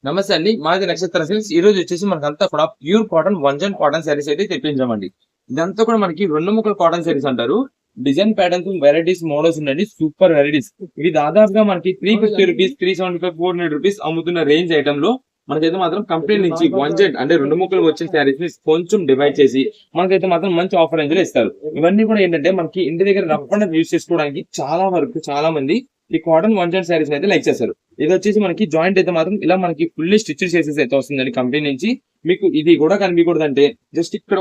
నమస్తే అండి, మాది నక్షత్ర సిల్క్స్. ఈ రోజు వచ్చేసి మనకంతా కూడా ప్యూర్ కాటన్ వంజన్ కాటన్ శారీస్ అయితే తెప్పించామండి. ఇదంతా కూడా మనకి 2 ముక్కల కాటన్ శారీస్ అంటారు. డిజైన్ ప్యాటర్న్స్, వెరైటీస్, మోడల్స్ ఉండండి. Super varieties. ఇవి దాదాపుగా మనకి 350 రూపీస్, 375, 400 రూపీస్ అమ్ముతున్న రేంజ్ ఐటమ్ లో మనకైతే మాత్రం కంపెనీ నుంచి వంజన్ అంటే 2 ముక్కలు వచ్చిన శారీస్ ని కొంచెం డివైడ్ చేసి మనకైతే మాత్రం మంచి ఆఫర్ రేంజ్ లో ఇస్తారు. ఇవన్నీ కూడా ఏంటంటే మనకి ఇంటి దగ్గర రఫ్ యూజ్ చేసుకోవడానికి చాలా మంది ఈ కాటన్ వంజన్ శారీస్ అయితే లైక్ చేస్తారు. ఇది వచ్చేసి మనకి జాయింట్ అయితే మాత్రం ఇలా మనకి ఫుల్లీ స్టిచ్ చేసేసి అయితే వస్తుందండి కంపెనీ నుంచి. మీకు ఇది కూడా కనిపించకూడదు అంటే జస్ట్ ఇక్కడ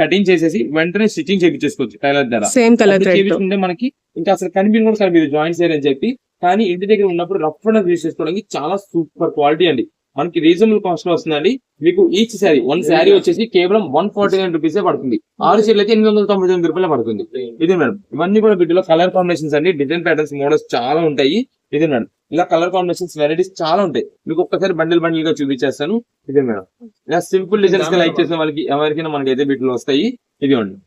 కటింగ్ చేసేసి వెంటనే స్టిచ్చింగ్ చేయించేసుకోవచ్చు టైలర్ ద్వారా. సేమ్ కలర్ చేయించుకుంటే మనకి ఇంకా అసలు కనిపించదు జాయింట్స్ అని చెప్పి. కానీ ఇంటి దగ్గర ఉన్నప్పుడు రఫ్ అండ్ యూజ్ చేసుకోవడానికి చాలా సూపర్ క్వాలిటీ అండి. మనకి రీజనబుల్ కాస్ట్ లో వస్తుందండి. మీకు ఈచ్ శారీ 1 శారీ వచ్చేసి కేవలం 149 రూపీసే పడుతుంది. 6 చీరలు అయితే 899 రూపాయలు పడుతుంది. ఇదే మేడం. ఇవన్నీ కూడా వీటిలో కలర్ కాంబినేషన్స్ అండి, డిజైన్ ప్యాటర్న్స్, మోడల్స్ చాలా ఉంటాయి. ఇదే మేడం. ఇలా కలర్ కాంబినేషన్స్, వెరైటీస్ చాలా ఉంటాయి. మీకు ఒక్కసారి బండిల్ గా చూపించేస్తాను. ఇదే మేడం. ఇలా సింపుల్ డిజైన్స్ గా లైక్ చేసిన వాళ్ళకి ఎవరికైనా మనకి అయితే వీటిలో వస్తాయి. ఇదిగోండి.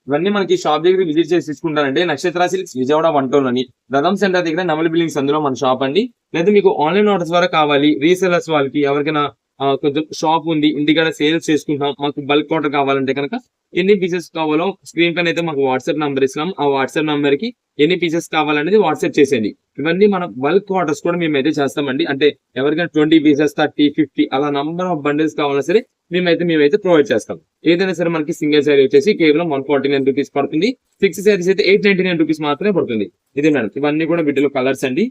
ఇవన్నీ మనకి షాప్ దగ్గర విజిట్ చేసి తీసుకుంటారంటే నక్షత్ర సిల్క్స్ విజయవాడ 1 టౌన్ అని రథం సెంటర్ దగ్గర నమల బిల్డింగ్స్ అందులో మన షాప్ అండి. లేదా మీకు ఆన్లైన్ ఆర్డర్స్ ద్వారా కావాలి, రీసెలర్స్ వాళ్ళకి ఎవరికైనా కొంచెం షాప్ ఉంది, ఇంటికాడ సేల్స్ చేసుకుంటాం, మాకు బల్క్ ఆర్డర్ కావాలంటే కనుక ఎన్ని పీసెస్ కావాలో స్క్రీన్ పైన అయితే మాకు వాట్సాప్ నంబర్ ఇస్తున్నాం. ఆ వాట్సాప్ నంబర్ కి ఎన్ని పీసెస్ కావాలనేది వాట్సాప్ చేసేయండి. ఇవన్నీ మన బల్క్ ఆర్డర్స్ కూడా మేమైతే చేస్తామండి. అంటే ఎవరికైనా 20 పీసెస్, 30, 50 అలా నంబర్ ఆఫ్ బండిల్స్ కావాలన్నా సరే మేమైతే ప్రొవైడ్ చేస్తాం. ఏదైనా సరే మనకి సింగిల్ శారీ వచ్చేసి కేవలం 149 రూపీస్ పడుతుంది. 6 శారీస్ అయితే 899 రూపీస్ మాత్రమే పడుతుంది. ఇదే మేడం. ఇవన్నీ కూడా వీటిలో కలర్స్ అండి.